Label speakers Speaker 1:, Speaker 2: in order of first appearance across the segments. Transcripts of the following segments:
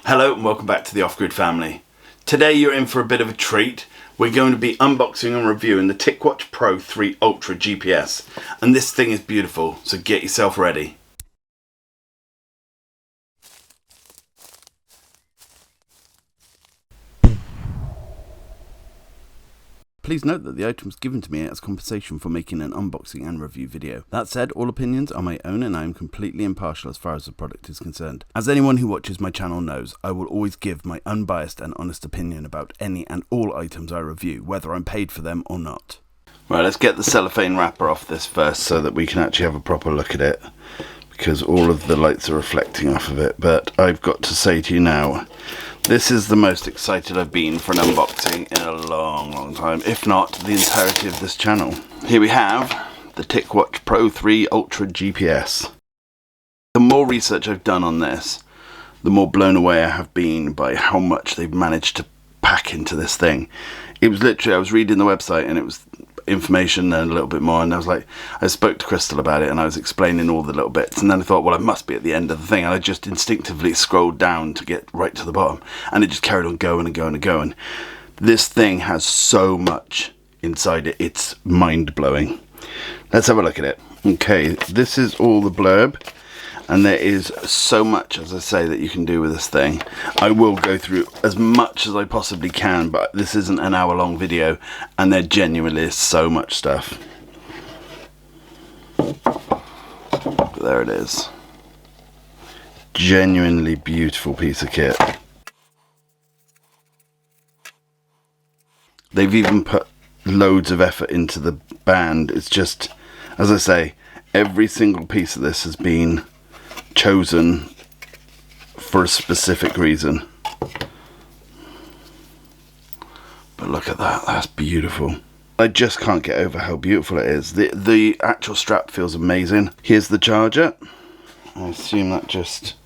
Speaker 1: Hello and welcome back to the Off Grid family. Today you're in for a bit of a treat. We're going to be unboxing and reviewing the Ticwatch Pro 3 Ultra GPS, and this thing is beautiful, so get yourself ready. Please note that the item was given to me as compensation for making an unboxing and review video. That said, all opinions are my own and I am completely impartial as far as the product is concerned. As anyone who watches my channel knows, I will always give my unbiased and honest opinion about any and all items I review, whether I'm paid for them or not. Right, let's get the cellophane wrapper off this first so that we can actually have a proper look at it, because all of the lights are reflecting off of it. But I've got to say to you now, this is the most excited I've been for an unboxing in a long time, if not the entirety of this channel. Here we have the Ticwatch Pro 3 Ultra GPS. The more research I've done on this, the more blown away I have been by how much they've managed to pack into this thing. It was literally, I was reading the website and it was information and a little bit more, and I spoke to Crystal about it and I was explaining all the little bits, and then I thought, well, I must be at the end of the thing, and I just instinctively scrolled down to get right to the bottom, and it just carried on going and going and going. This thing has so much inside it, it's mind-blowing. Let's have a look at it. Okay, this is all the blurb, and there is so much, as I say, that you can do with this thing. I will go through as much as I possibly can, but this isn't an hour-long video, and there genuinely is so much stuff. But there it is. Genuinely beautiful piece of kit. They've even put loads of effort into the band. It's just, as I say, every single piece of this has been chosen for a specific reason. But look at that, that's beautiful. I just can't get over how beautiful it is. The actual strap feels amazing. Here's the charger. I assume that just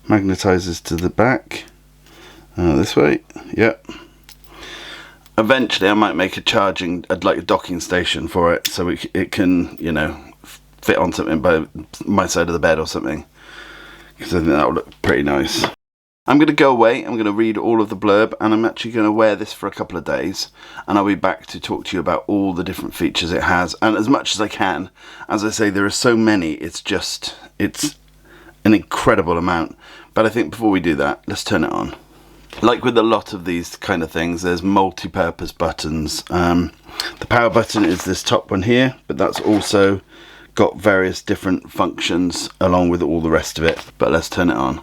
Speaker 1: magnetizes to the back. This way, yep. Eventually I might make a docking station for it, so it can, you know, fit on something by my side of the bed or something, because I think that would look pretty nice. I'm going to go away, I'm going to read all of the blurb, and I'm actually going to wear this for a couple of days, and I'll be back to talk to you about all the different features it has, and as much as I can. As I say, there are so many, it's an incredible amount. But I think before we do that, let's turn it on. Like with a lot of these kind of things, there's multi-purpose buttons. The power button is this top one here, but that's also got various different functions along with all the rest of it. But let's turn it on.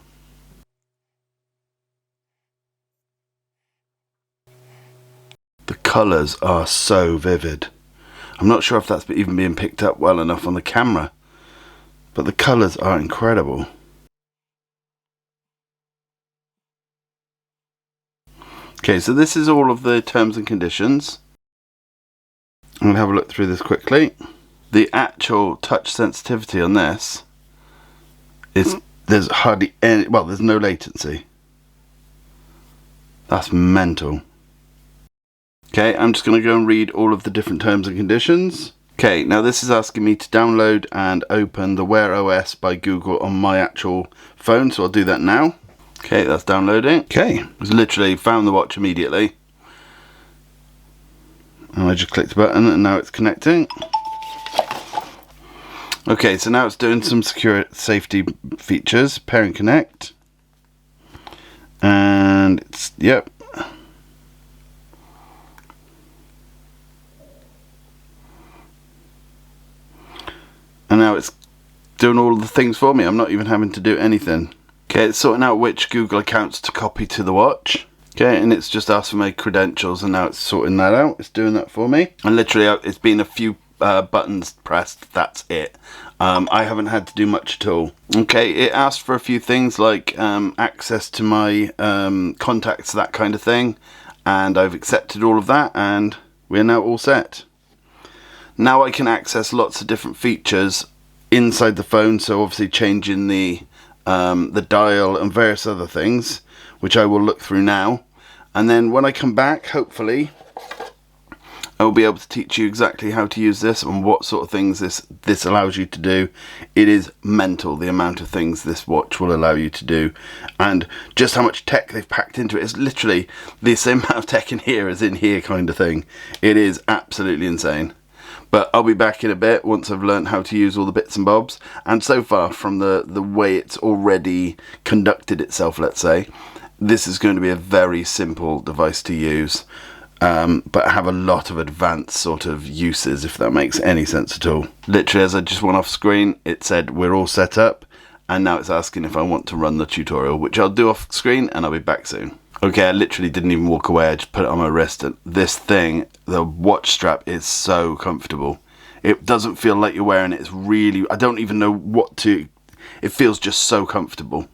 Speaker 1: The colours are so vivid. I'm not sure if that's even being picked up well enough on the camera, but the colours are incredible. Okay, so this is all of the terms and conditions. I'm going to have a look through this quickly. The actual touch sensitivity on this is, there's hardly any, well, there's no latency. That's mental. Okay, I'm just going to go and read all of the different terms and conditions. Okay, now this is asking me to download and open the Wear OS by Google on my actual phone, so I'll do that now. Okay, that's downloading. Okay, I literally found the watch immediately. And I just clicked the button and now it's connecting. Okay, so now it's doing some safety features. Pair and connect. And it's, yep. And now it's doing all the things for me. I'm not even having to do anything. Okay, it's sorting out which Google accounts to copy to the watch. Okay, and it's just asked for my credentials, and now it's sorting that out. It's doing that for me. And literally, it's been a few buttons pressed. That's it. I haven't had to do much at all. Okay, it asked for a few things like access to my contacts, that kind of thing. And I've accepted all of that, and we're now all set. Now I can access lots of different features inside the phone, so obviously changing the dial and various other things, which I will look through now. And then when I come back, hopefully I will be able to teach you exactly how to use this and what sort of things this allows you to do. It is mental, the amount of things this watch will allow you to do, and just how much tech they've packed into it. It's literally the same amount of tech in here as in here kind of thing. It is absolutely insane. But I'll be back in a bit once I've learned how to use all the bits and bobs. And so far, from the way it's already conducted itself, let's say, this is going to be a very simple device to use, but have a lot of advanced sort of uses, if that makes any sense at all. Literally, as I just went off screen, it said we're all set up, and now it's asking if I want to run the tutorial, which I'll do off screen, and I'll be back soon. Okay, I literally didn't even walk away, I just put it on my wrist, and this thing, the watch strap, is so comfortable. It doesn't feel like you're wearing it. It's really, I don't even know what to, it feels just so comfortable.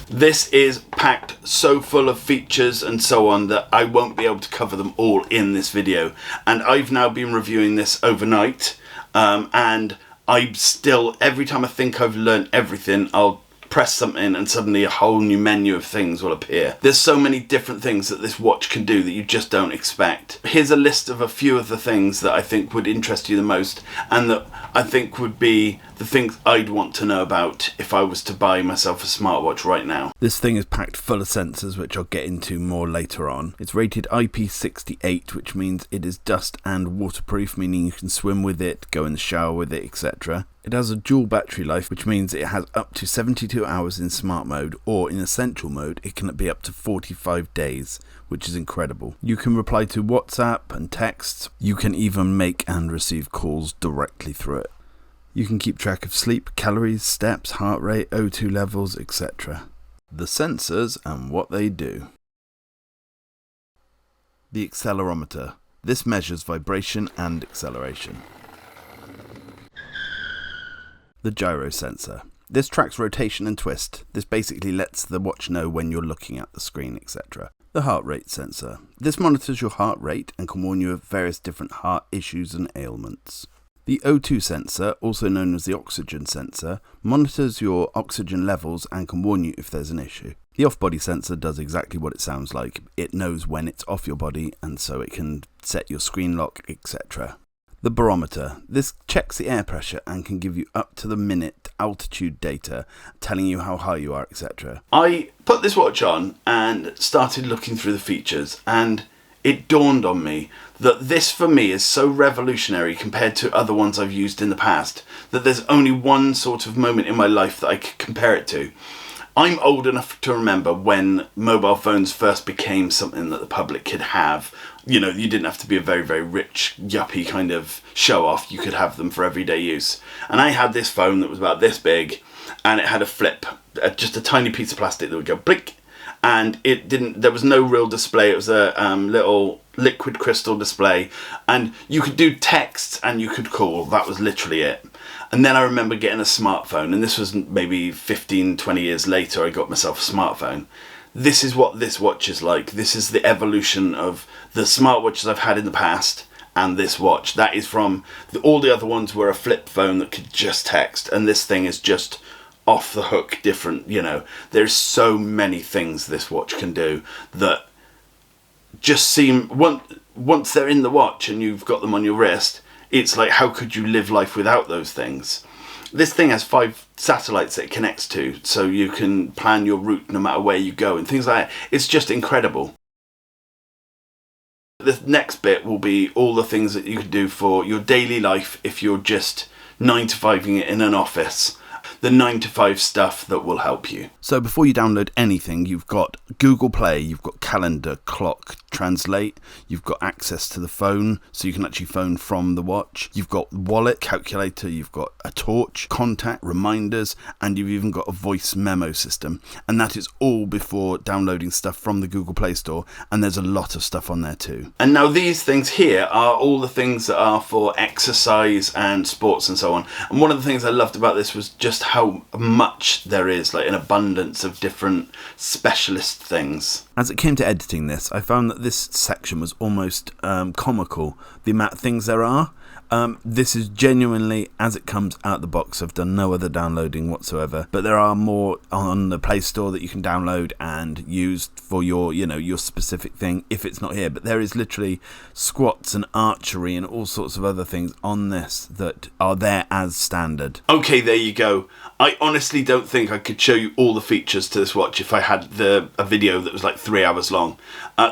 Speaker 1: This is packed so full of features and so on that I won't be able to cover them all in this video. And I've now been reviewing this overnight, and I'm still, every time I think I've learned everything, I'll press something and suddenly a whole new menu of things will appear. There's so many different things that this watch can do that you just don't expect. Here's a list of a few of the things that I think would interest you the most, and that I think would be the things I'd want to know about if I was to buy myself a smartwatch right now. This thing is packed full of sensors, which I'll get into more later on. It's rated IP68, which means it is dust and waterproof, meaning you can swim with it, go in the shower with it, etc. It has a dual battery life, which means it has up to 72 hours in smart mode, or in essential mode it can be up to 45 days, which is incredible. You can reply to WhatsApp and texts. You can even make and receive calls directly through it. You can keep track of sleep, calories, steps, heart rate, O2 levels, etc. The sensors and what they do. The accelerometer. This measures vibration and acceleration. The gyro sensor. This tracks rotation and twist. This basically lets the watch know when you're looking at the screen, etc. The heart rate sensor. This monitors your heart rate and can warn you of various different heart issues and ailments. The O2 sensor, also known as the oxygen sensor, monitors your oxygen levels and can warn you if there's an issue. The off-body sensor does exactly what it sounds like. It knows when it's off your body, and so it can set your screen lock, etc. The barometer. This checks the air pressure and can give you up to the minute altitude data, telling you how high you are, etc. I put this watch on and started looking through the features, and it dawned on me that this for me is so revolutionary compared to other ones I've used in the past that there's only one sort of moment in my life that I could compare it to. I'm old enough to remember when mobile phones first became something that the public could have. You know, you didn't have to be a very, very rich, yuppie kind of show-off. You could have them for everyday use. And I had this phone that was about this big, and it had a flip, just a tiny piece of plastic that would go blink, and there was no real display. It was a little liquid crystal display, and you could do texts and you could call. That was literally it. And then I remember getting a smartphone, and this was maybe 15, 20 years later I got myself a smartphone. This is what this watch is like. This is the evolution of the smartwatches I've had in the past and this watch. That is from, all the other ones were a flip phone that could just text, and this thing is just off the hook different. You know, there's so many things this watch can do that just seem, once they're in the watch and you've got them on your wrist, it's like, how could you live life without those things? This thing has 5 satellites that it connects to, so you can plan your route no matter where you go and things like that. It's just incredible. The next bit will be all the things that you can do for your daily life if you're just 9-to-5ing it in an office. The 9-to-5 stuff that will help you. So before you download anything, you've got Google Play, you've got calendar, clock, translate, you've got access to the phone, so you can actually phone from the watch. You've got wallet, calculator, you've got a torch, contact, reminders, and you've even got a voice memo system. And that is all before downloading stuff from the Google Play Store, and there's a lot of stuff on there too. And now these things here are all the things that are for exercise and sports and so on. And one of the things I loved about this was just how much there is, like an abundance of different specialist things. As it came to editing this, I found that this section was almost comical, the amount of things there are. This is genuinely as it comes out the box. I've done no other downloading whatsoever, but there are more on the Play Store that you can download and use for your, your specific thing if it's not here. But there is literally squats and archery and all sorts of other things on this that are there as standard. Okay, there you go. I honestly don't think I could show you all the features to this watch if I had a video that was like 3 hours long.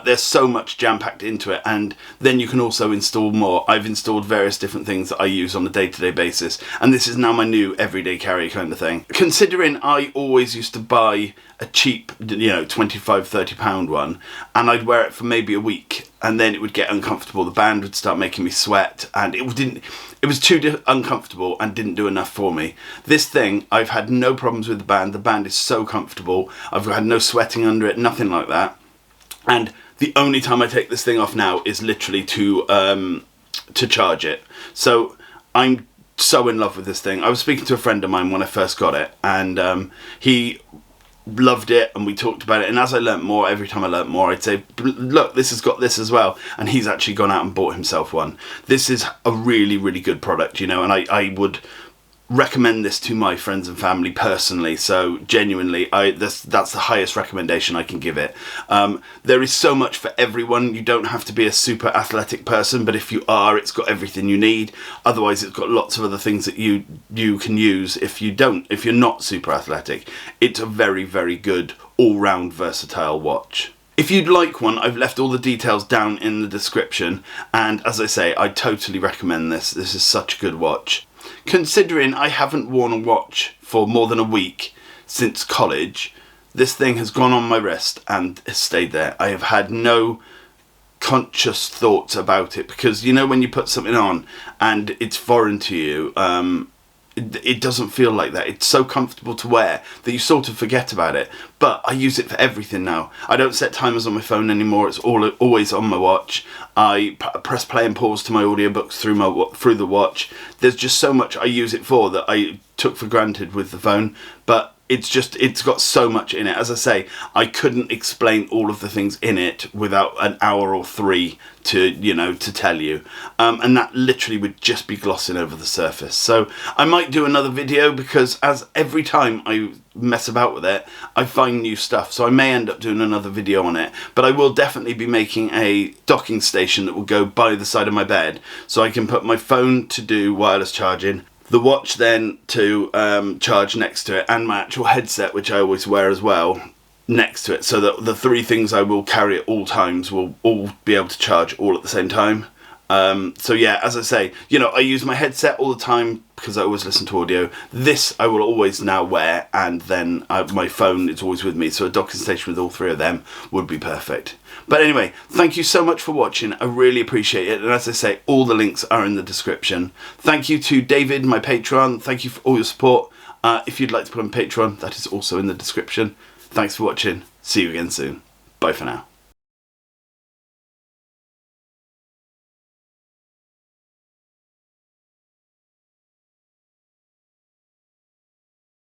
Speaker 1: There's so much jam-packed into it, and then you can also install more. I've installed various different things that I use on a day-to-day basis, and this is now my new everyday carry kind of thing. Considering I always used to buy a cheap, £25-30 one, and I'd wear it for maybe a week, and then it would get uncomfortable. The band would start making me sweat, and it was too uncomfortable and didn't do enough for me. This thing, I've had no problems with the band. The band is so comfortable. I've had no sweating under it, nothing like that. And the only time I take this thing off now is literally to charge it. So I'm so in love with this thing. I was speaking to a friend of mine when I first got it, and he loved it, and we talked about it, and as I learnt more, every time I learnt more, I'd say, look, this has got this as well, and he's actually gone out and bought himself one. This is a really, really good product, and I would recommend this to my friends and family personally. So genuinely, that's the highest recommendation I can give it. There is so much for everyone. You don't have to be a super athletic person, but if you are, it's got everything you need. Otherwise, it's got lots of other things that you can use if you're not super athletic. It's a very, very good all-round versatile watch. If you'd like one, I've left all the details down in the description, and as I say, I totally recommend this. This is such a good watch. Considering I haven't worn a watch for more than a week since college, this thing has gone on my wrist and has stayed there. I have had no conscious thoughts about it, because when you put something on and it's foreign to you, it doesn't feel like that. It's so comfortable to wear that you sort of forget about it. But I use it for everything now. I don't set timers on my phone anymore. It's always on my watch. I press play and pause to my audiobooks through the watch. There's just so much I use it for that I took for granted with the phone. But it's got so much in it. As I say, I couldn't explain all of the things in it without an hour or 3 to tell you. And that literally would just be glossing over the surface. So I might do another video, because as every time I mess about with it, I find new stuff. So I may end up doing another video on it, but I will definitely be making a docking station that will go by the side of my bed, so I can put my phone to do wireless charging, the watch then to charge next to it, and my actual headset, which I always wear as well, next to it, so that the 3 things I will carry at all times will all be able to charge all at the same time. So yeah, as I say, I use my headset all the time because I always listen to audio. This I will always now wear, and then my phone is always with me, so a docking station with all 3 of them would be perfect. But anyway, thank you so much for watching. I really appreciate it, and as I say, all the links are in the description. Thank you to David, my Patreon. Thank you for all your support. If you'd like to put on Patreon, that is also in the description. Thanks for watching. See you again soon. Bye for now.